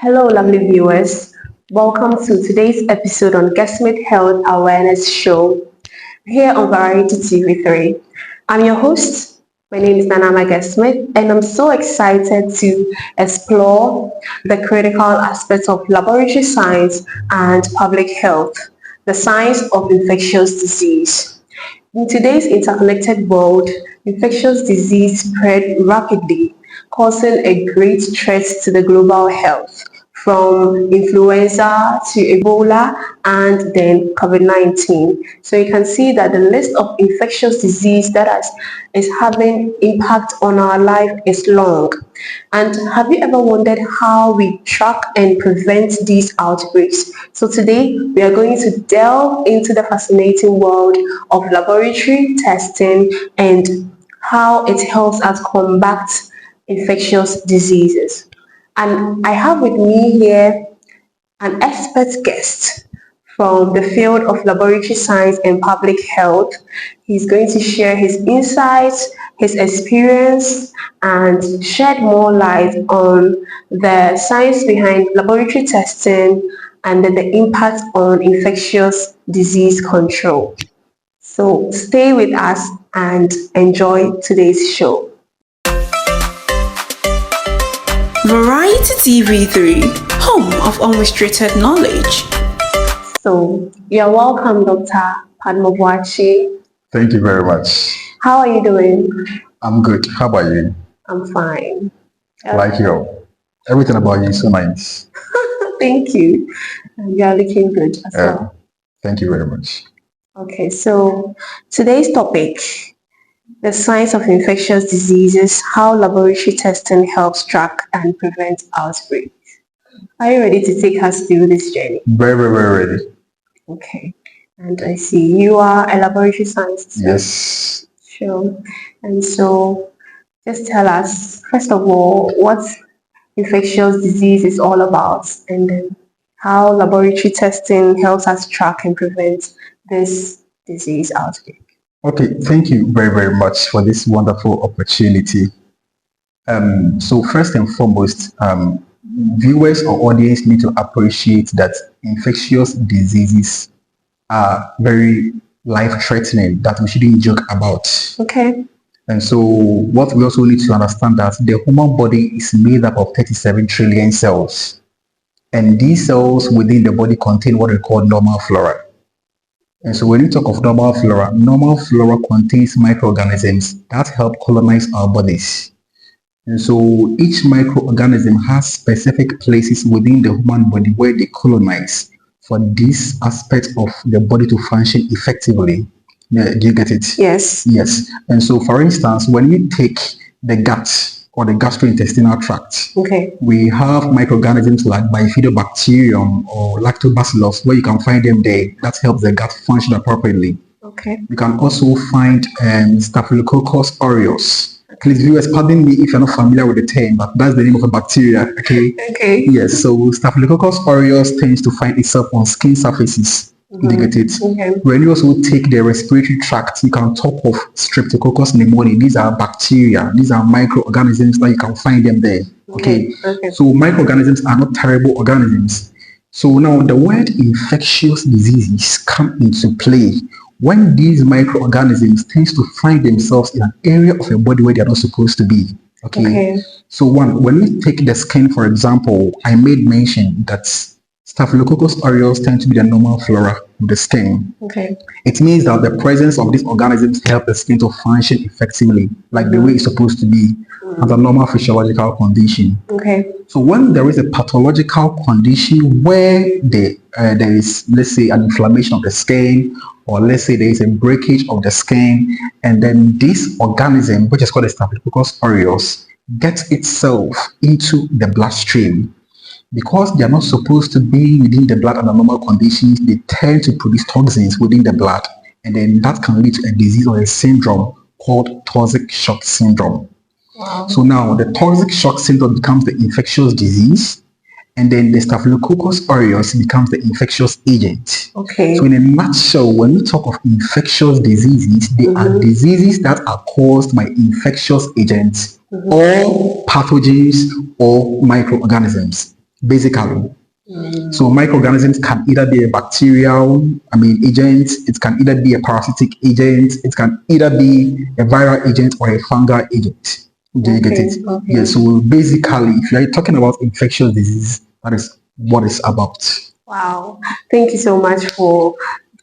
Hello, lovely viewers. Welcome to today's episode on Guessmate Health Awareness Show here on Variety TV3. I'm your host. My name is Nanama Guessmate, and I'm so excited to explore the critical aspects of laboratory science and public health, the science of infectious disease. In today's interconnected world, infectious disease spread rapidly, causing a great threat to the global health, from influenza to Ebola and then COVID-19. So you can see that the list of infectious disease is having impact on our life is long. And have you ever wondered how we track and prevent these outbreaks? So today we are going to delve into the fascinating world of laboratory testing and how it helps us combat infectious diseases. And I have with me here an expert guest from the field of laboratory science and public health. He's going to share his insights, his experience, and shed more light on the science behind laboratory testing and then the impact on infectious disease control. So stay with us and enjoy today's show. Variety TV3, home of unrestricted knowledge. So you're welcome, Dr. Padmobwachi. Thank you very much. How are you doing? I'm good. How about you? I'm fine. Like you. Everything about you is so nice. Thank you. You are looking good as well. Thank you very much. Okay, so today's topic, the science of infectious diseases, how laboratory testing helps track and prevent outbreaks. Are you ready to take us through this journey? Very, very, very ready. Okay. And I see you are a laboratory scientist. Yes. Sure. And so just tell us, first of all, what infectious disease is all about, and then how laboratory testing helps us track and prevent this disease outbreak. Okay, thank you very, very much for this wonderful opportunity. So first and foremost, viewers or audience need to appreciate that infectious diseases are very life-threatening, that we shouldn't joke about. Okay. And so what we also need to understand that the human body is made up of 37 trillion cells. And these cells within the body contain what we call normal flora. And so when you talk of normal flora contains microorganisms that help colonize our bodies. And so each microorganism has specific places within the human body where they colonize for this aspect of the body to function effectively. Yeah, do you get it? Yes. Yes. And so for instance, when you take the gut or the gastrointestinal tract, okay, we have microorganisms like bifidobacterium or lactobacillus where you can find them there. That helps the gut function appropriately. Okay. You can also find staphylococcus aureus. Please, viewers, pardon me if you're not familiar with the term, but that's the name of a bacteria. Okay. Okay. Yes. So staphylococcus aureus tends to find itself on skin surfaces. You get it? Okay. When you also take the respiratory tract, you can top of streptococcus pneumoniae. These are bacteria. These are microorganisms that you can find them there. Okay. So microorganisms are not terrible organisms. So now the word infectious diseases come into play when these microorganisms tend to find themselves in an area of your body where they are not supposed to be. Okay. So when we take the skin, for example, I made mention that Staphylococcus aureus tend to be the normal flora of the skin. Okay. It means that the presence of these organisms help the skin to function effectively, like the way it's supposed to be, as a normal physiological condition. Okay. So when there is a pathological condition where there is, let's say, an inflammation of the skin, or let's say there is a breakage of the skin, and then this organism, which is called a Staphylococcus aureus, gets itself into the bloodstream. Because they are not supposed to be within the blood under normal conditions, they tend to produce toxins within the blood, and then that can lead to a disease or a syndrome called toxic shock syndrome. Wow. So now the toxic shock syndrome becomes the infectious disease, and then the Staphylococcus aureus becomes the infectious agent. Okay. So in a nutshell, when we talk of infectious diseases, they are diseases that are caused by infectious agents or pathogens or microorganisms. basically. So microorganisms can either be a bacterial, agent. It can either be a parasitic agent. It can either be a viral agent or a fungal agent. Do you get it? Okay. Yeah. So basically, if you're talking about infectious disease, that is what it's about. Wow. Thank you so much for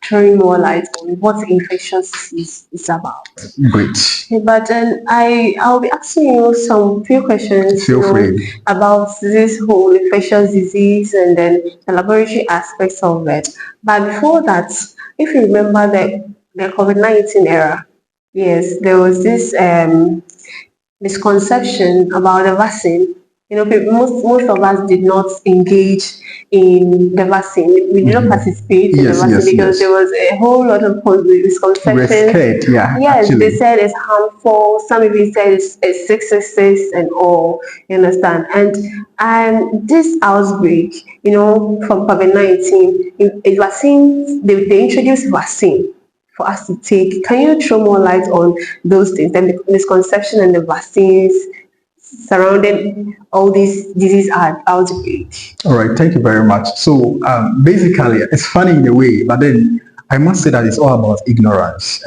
throwing more light on what infectious disease is about. Great. Okay, but then I'll be asking you some few questions, Feel free. about this whole infectious disease and then the laboratory aspects of it. But before that, if you remember the COVID-19 era, yes, there was this misconception about the vaccine. Most of us did not engage in the vaccine. We did not participate in the Yes, vaccine yes, because yes. there was a whole lot of We're misconceptions. scared, yeah. Yes, Actually. they said it's harmful. Some even said it's 666 and all. You understand? And this outbreak, from COVID-19, a vaccine, they introduced vaccine for us to take. Can you throw more light on those things, the misconception and the vaccines surrounding all these disease outbreak? All right, thank you very much. So basically, it's funny in a way, but then I must say that it's all about ignorance.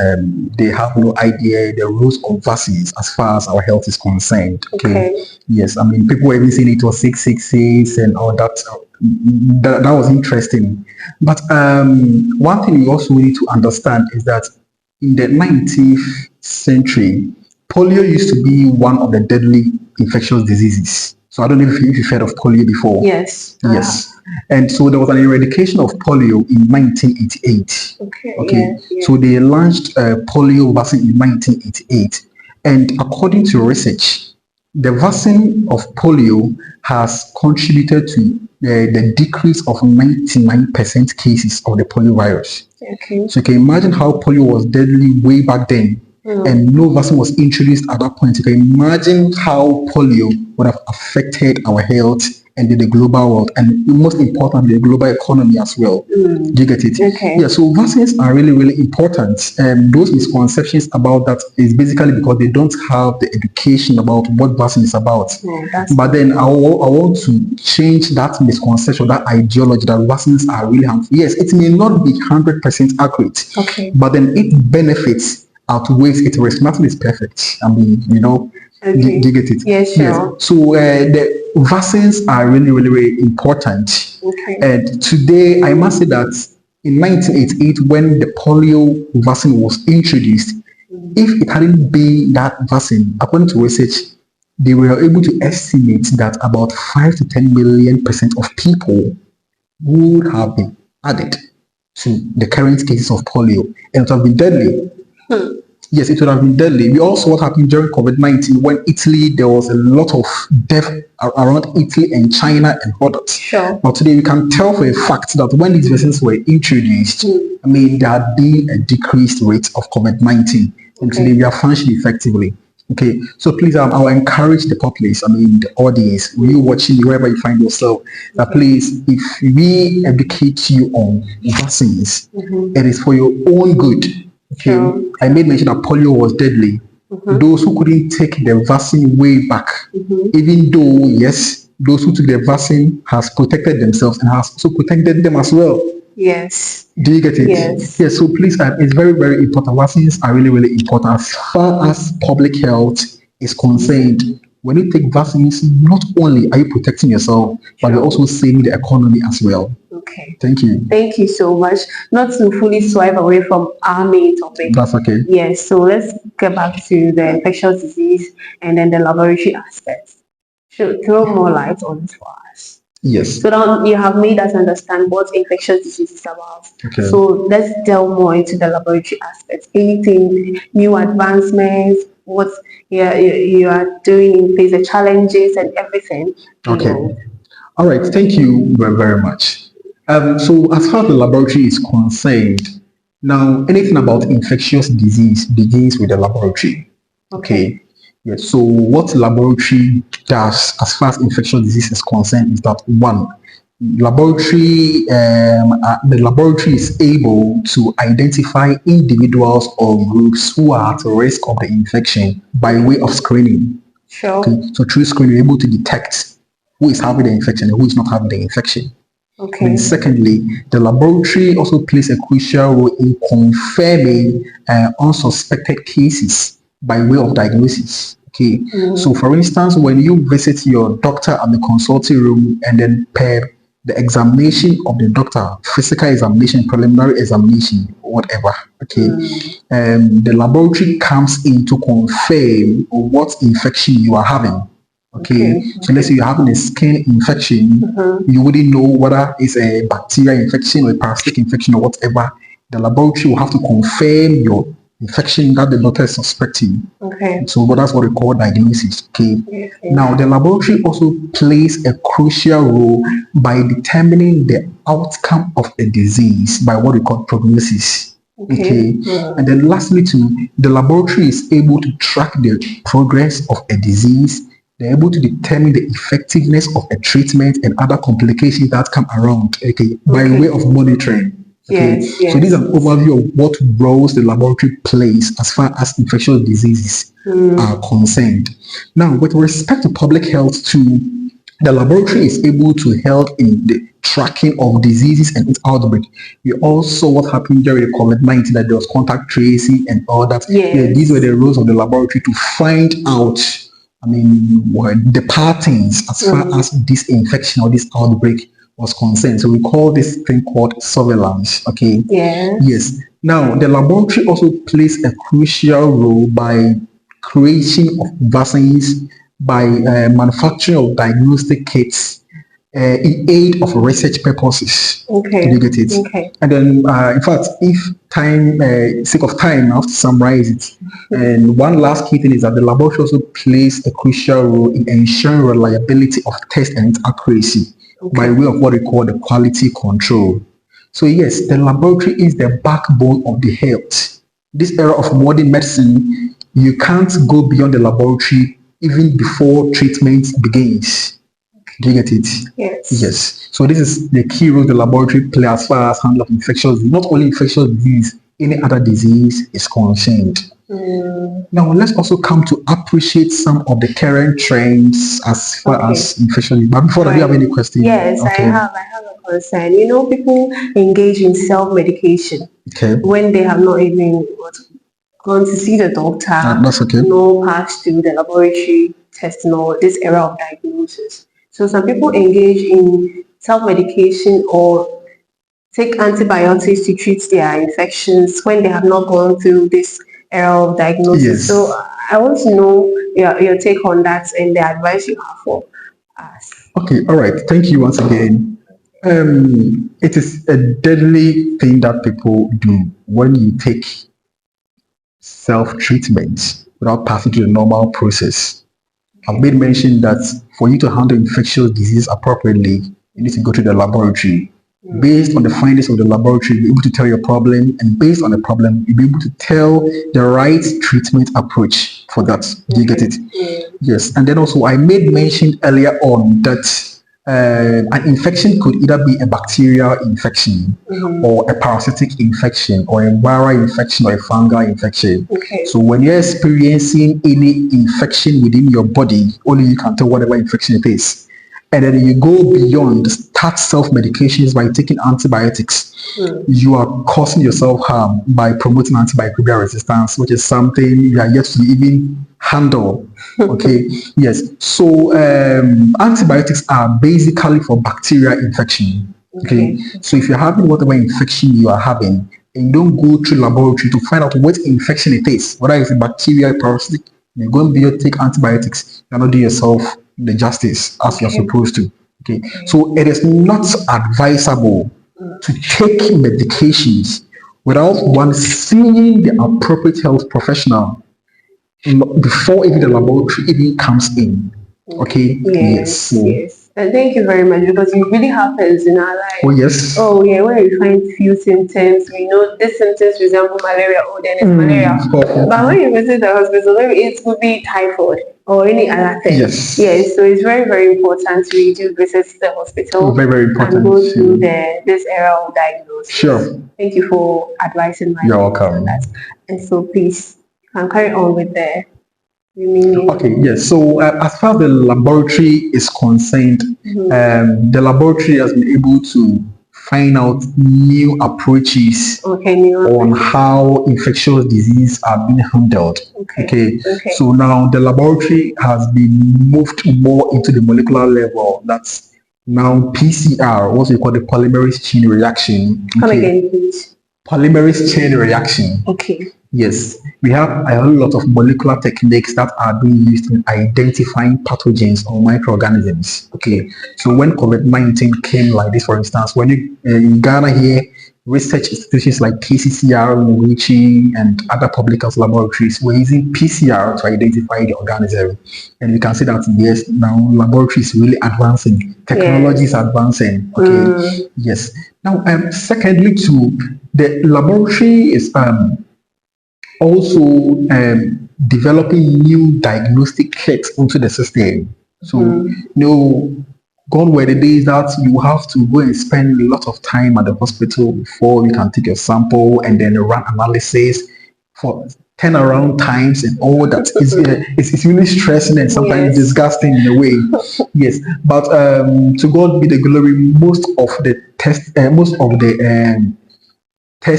They have no idea the rules of vaccines as far as our health is concerned. Okay. Yes, people were even saying it was 666 and all that. That was interesting. But one thing you also need to understand is that in the 19th century, polio used to be one of the deadly infectious diseases. So I don't know if you've heard of polio before. Yes. Yes. And so there was an eradication of polio in 1988. Okay. Yes. So they launched polio vaccine in 1988. And according to research, the vaccine of polio has contributed to the decrease of 99% cases of the polio virus. Okay. So you can imagine how polio was deadly way back then. And no vaccine was introduced at that point. You can imagine how polio would have affected our health and the global world, and most importantly, the global economy as well. Do you get it? Okay. Yeah, so vaccines are really, really important. And those misconceptions about that is basically because they don't have the education about what vaccine is about. But then I want to change that misconception, that ideology that vaccines are really harmful. Yes, it may not be 100% accurate. Okay. But then its benefits outweighs its risk. Nothing is perfect. Okay. Do you get it? Yes, sure. Yes. So the vaccines are really, really, really important. Okay. And today, I must say that in 1988, when the polio vaccine was introduced, if it hadn't been that vaccine, according to research, they were able to estimate that about 5 to 10 million% of people would have been added to the current cases of polio, and it would have been deadly. Yes, it would have been deadly. We also what happened during COVID-19 when Italy, there was a lot of death around Italy and China and others. Sure. But today we can tell for a fact that when these vaccines were introduced, there had been a decreased rate of COVID-19. And today we are functioning effectively. Okay, so please, I'll encourage the populace, the audience, you watching wherever you find yourself, that please, if we educate you on vaccines, it is for your own good. Okay, Sure. I made mention that polio was deadly. Those who couldn't take the vaccine way back, even though, yes, those who took the vaccine has protected themselves and has also protected them as well. Yes. Do you get it? Yes. Yes, so please, it's very, very important. Vaccines are really, really important as far as public health is concerned. When you take vaccines, not only are you protecting yourself, but you're also saving the economy as well. Okay. Thank you. Thank you so much. Not to fully swipe away from our main topic. That's okay. Yes, so let's get back to the infectious disease and then the laboratory aspects. Should throw more light on it for us. Yes. So now you have made us understand what infectious disease is about. Okay. So let's delve more into the laboratory aspects. Anything, new advancements, what you are doing in face the challenges and everything. Okay. All right. Thank you very, very much. So as far as the laboratory is concerned, now anything about infectious disease begins with the laboratory. Okay. Yes. So what laboratory does as far as infectious disease is concerned is that one, the laboratory is able to identify individuals or groups who are at risk of the infection by way of screening. Sure. Okay. So through screening, you're able to detect who is having the infection and who is not having the infection. Okay. Then secondly, the laboratory also plays a crucial role in confirming unsuspected cases by way of diagnosis. Okay, so for instance, when you visit your doctor at the consulting room and then per the examination of the doctor, physical examination, preliminary examination, whatever, okay, the laboratory comes in to confirm what infection you are having. Okay. So let's say you're having a skin infection, you wouldn't know whether it's a bacterial infection or a parasitic infection or whatever. The laboratory will have to confirm your infection that the doctor is suspecting. Okay. So that's what we call diagnosis. Okay. Okay. Now the laboratory also plays a crucial role by determining the outcome of a disease by what we call prognosis. Okay. And then lastly too, the laboratory is able to track the progress of a disease. They're able to determine the effectiveness of a treatment and other complications that come around, okay, by way of monitoring. Okay. Yes. So this is an overview of what roles the laboratory plays as far as infectious diseases are concerned. Now, with respect to public health too, the laboratory is able to help in the tracking of diseases and its outbreak. We all saw what happened during the COVID-19, that there was contact tracing and all that. Yes. Yeah, these were the roles of the laboratory to find out, the patterns as far as this infection or this outbreak was concerned. So we call this thing called surveillance. Okay. Yes. Now the laboratory also plays a crucial role by creation of vaccines, by manufacturing of diagnostic kits in aid of research purposes. Okay. Did you get it? Okay. And then, in fact, if time, sake of time, I have to summarize it. And one last key thing is that the laboratory also plays a crucial role in ensuring reliability of tests and its accuracy by way of what we call the quality control. So yes, the laboratory is the backbone of the health. This era of modern medicine, you can't go beyond the laboratory even before treatment begins. Do you get it? Yes. Yes. So this is the key role the laboratory plays as far as handling of infectious disease. Not only infectious disease, any other disease is concerned. Now let's also come to appreciate some of the current trends as far as infectious disease. But before that, do you have any questions? Yes, I have a concern. People engage in self-medication when they have not even gone to see the doctor. That's okay. No pass through the laboratory testing or this era of diagnosis. So some people engage in self-medication or take antibiotics to treat their infections when they have not gone through this era of diagnosis. Yes. So I want to know your take on that and the advice you have for us. Okay, all right. Thank you once again. It is a deadly thing that people do when you take self-treatment without passing through the normal process. I've made mention that for you to handle infectious disease appropriately, you need to go to the laboratory. Based on the findings of the laboratory, you'll be able to tell your problem, and based on the problem, you'll be able to tell the right treatment approach for that. Do you get it? Yes. And then also, I made mention earlier on that an infection could either be a bacterial infection or a parasitic infection or a viral infection or a fungal infection. So when you're experiencing any infection within your body, only you can tell whatever infection it is. And then you go beyond, start self-medications by taking antibiotics. You are causing yourself harm by promoting antimicrobial resistance, which is something you are yet to even handle. Okay. Yes. So antibiotics are basically for bacterial infection. Okay. So if you're having whatever infection you are having, and you don't go through laboratory to find out what infection it is, whether it's a bacterial, parasitic, you're going to take antibiotics. You're not doing yourself the justice as you're supposed to. Okay. So it is not advisable to take medications without one seeing the appropriate health professional before even the laboratory even comes in. Okay. Yes. And thank you very much, because it really happens in our life. Oh yes. Oh yeah, when we find few symptoms, we know these symptoms resemble malaria. Oh, then it's malaria. But when you visit the hospital, maybe it could be typhoid or any other thing. Yes. So it's very, very important to really do visit the hospital. Very, very important. And go through this era of diagnosis. Sure. Thank you for advising my You're welcome. on that. And so please, you can carry on with the Okay, yes. So as far as the laboratory is concerned, the laboratory has been able to find out new approaches on how infectious disease are being handled. Okay. So now the laboratory has been moved more into the molecular level. That's now PCR, what we call the polymerase chain reaction. Come again, please. Polymerase chain reaction. Okay. Yes, we have a whole lot of molecular techniques that are being used in identifying pathogens or microorganisms. Okay, so when COVID-19 came like this, for instance, when you in Ghana here, research institutions like KCCR, WICHI, and other public health laboratories were using PCR to identify the organism. And we can see that yes, now laboratory is really advancing, technology is advancing. Okay, yes. Now, secondly, too, the laboratory is also developing new diagnostic kits into the system. So, gone were the days that you have to go and spend a lot of time at the hospital before you can take your sample and then run analysis for turnaround times and all that. It's really stressing and sometimes disgusting in a way. Yes, but to God be the glory. Most of the tests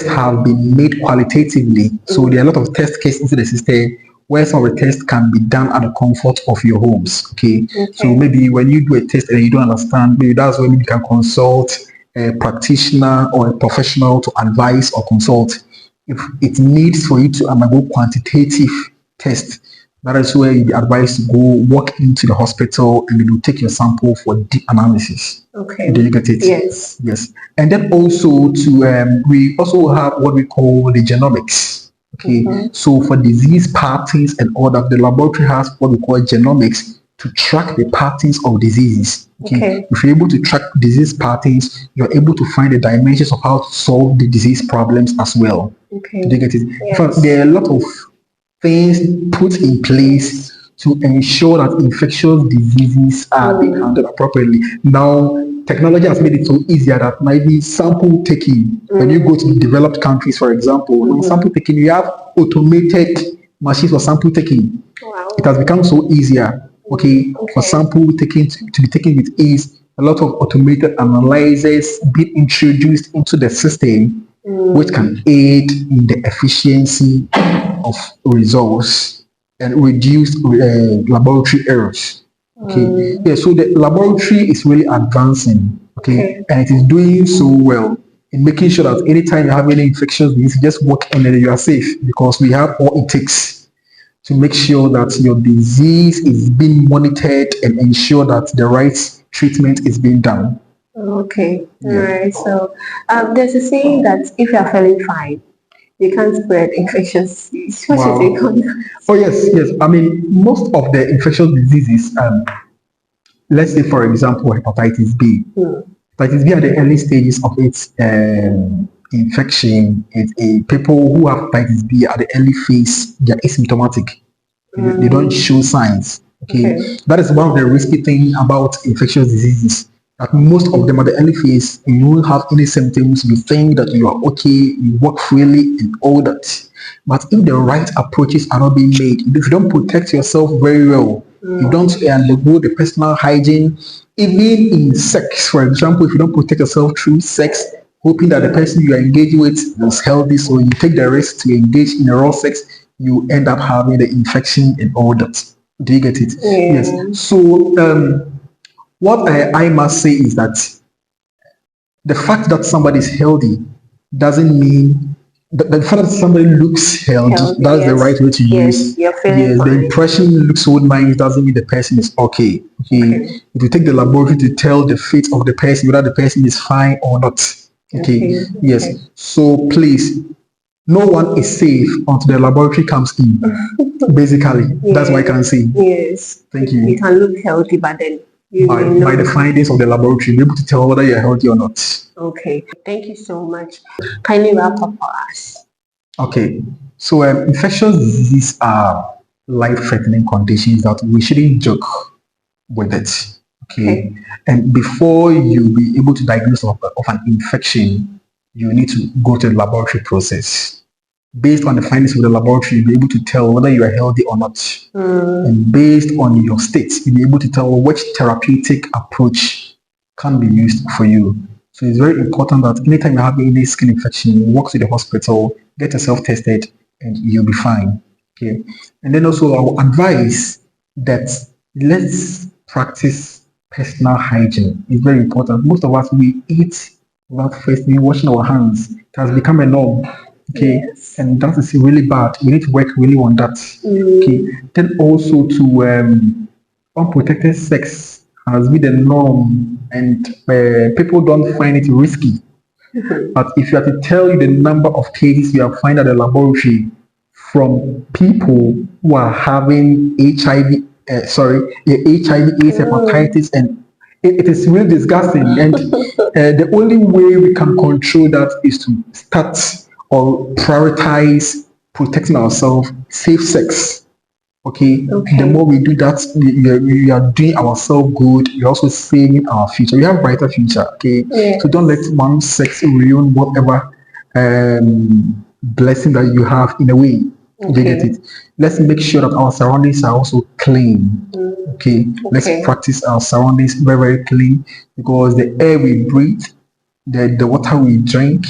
have been made qualitatively. So there are a lot of test kits into the system where some of the tests can be done at the comfort of your homes. Okay. So maybe when you do a test and you don't understand, maybe that's when you can consult a practitioner or a professional to advise or consult. If it needs for you to undergo quantitative test, that is where you be advised to go walk into the hospital and they will take your sample for deep analysis. Okay. Do you get it? Yes. Yes. And then also we also have what we call the genomics. Okay. So for disease patterns and all that, the laboratory has what we call genomics to track the patterns of diseases. Okay. If you're able to track disease patterns, you're able to find the dimensions of how to solve the disease problems as well. Okay. Do you get it? Yes. In fact, there are a lot of things put in place to ensure that infectious diseases are being handled appropriately. Now, technology has made it so easier that maybe sample taking, when you go to developed countries, for example, in sample taking, you have automated machines for sample taking. Wow. It has become so easier, for sample taking to be taken with ease. A lot of automated analyzers being introduced into the system, which can aid in the efficiency of results and reduce laboratory errors. Okay. Yeah, so the laboratory is really advancing, and it is doing so well in making sure that anytime you have any infectious disease, you just walk in and you are safe because we have all it takes to make sure that your disease is being monitored and ensure that the right treatment is being done. Okay. All right. So there's a saying that if you are feeling fine, you can't spread infectious disease. What is it called? Oh yes. I mean, most of the infectious diseases, let's say for example, hepatitis B. Hepatitis B at the early stages of its infection, people who have hepatitis B at the early phase, they are asymptomatic. They don't show signs. Okay. That is one of the risky things about infectious diseases. That most of them at the early phase, you won't have any symptoms, you think that you are okay, you walk freely and all that. But if the right approaches are not being made, if you don't protect yourself very well, you don't undergo the personal hygiene, even in sex, for example, if you don't protect yourself through sex, hoping that the person you are engaging with is healthy, so you take the risk to engage in a raw sex, you end up having the infection and all that. Do you get it? Yes. So what I must say is that the fact that somebody is healthy doesn't mean the fact that somebody looks healthy, that's the right way to use. The impression looks so nice doesn't mean the person is okay. If you take the laboratory to tell the fate of the person, whether the person is fine or not. Yes. So please, no one is safe until the laboratory comes in. Basically, that's what I can say. Yes. Thank you. You can look healthy, but then by the findings of the laboratory, be able to tell whether you're healthy or not. Okay. Thank you so much. Kindly wrap up for us. Okay. So infectious diseases are life-threatening conditions that we shouldn't joke with it. Okay. And before you be able to diagnose of an infection, you need to go to the laboratory process. based on the findings of the laboratory, you'll be able to tell whether you are healthy or not. And based on your state, you'll be able to tell which therapeutic approach can be used for you. So it's very important that anytime you have any skin infection, walk to the hospital, get yourself tested, and you'll be fine. Okay. And then also I will advise that let's practice personal hygiene. It's very important. Most of us we eat without firstly washing our hands. It has become a norm. Okay. Yes. And that is really bad. We need to work really on that. Okay. Then also to unprotected sex has been the norm, and people don't find it risky. But if you are to tell you the number of cases we have found at the laboratory from people who are having HIV, HIV, AIDS, hepatitis, and it is really disgusting. And the only way we can control that is to start or prioritize protecting ourselves, safe sex. Okay, the more we do that, we are doing ourselves good. We're also saving our future. We have a brighter future. Okay, Yes. so don't let one sex ruin whatever blessing that you have in a way. You get it? Let's make sure that our surroundings are also clean. Okay, let's Okay. practice our surroundings very, very clean, because the air we breathe, the water we drink,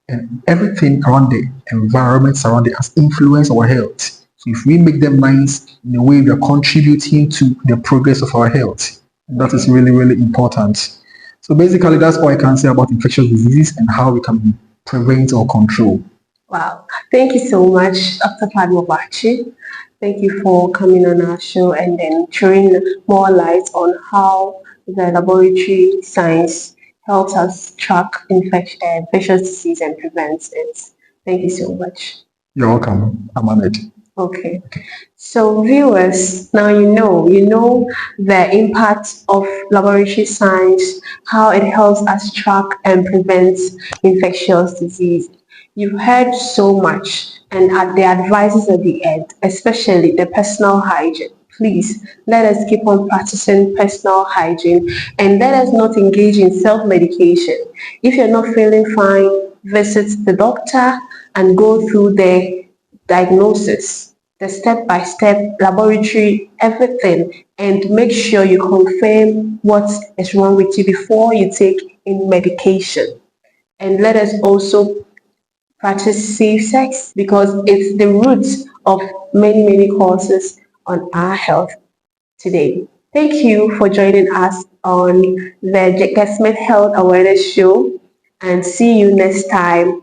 and everything around the environment surrounding us influence our health. So if we make them nice in a way, we are contributing to the progress of our health. And that is really, really important. So basically, that's all I can say about infectious diseases and how we can prevent or control. Wow. Thank you so much, Dr. Padmobachi. Thank you for coming on our show and then throwing more light on how the laboratory science helps us track infectious disease and prevents it. Thank you so much. You're welcome. I'm Ahmed. Okay. So viewers, now you know the impact of laboratory science, how it helps us track and prevent infectious disease. You've heard so much and at the advices at the end, especially the personal hygiene. Please let us keep on practicing personal hygiene and let us not engage in self-medication. If you're not feeling fine, visit the doctor and go through the diagnosis, the step-by-step laboratory, everything, and make sure you confirm what is wrong with you before you take in medication. And let us also practice safe sex because it's the root of many, many causes on our health today. Thank you for joining us on the Smith Health Awareness Show and see you next time.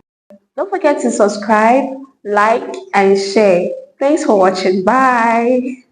Don't forget to subscribe, like, and share. Thanks for watching. Bye.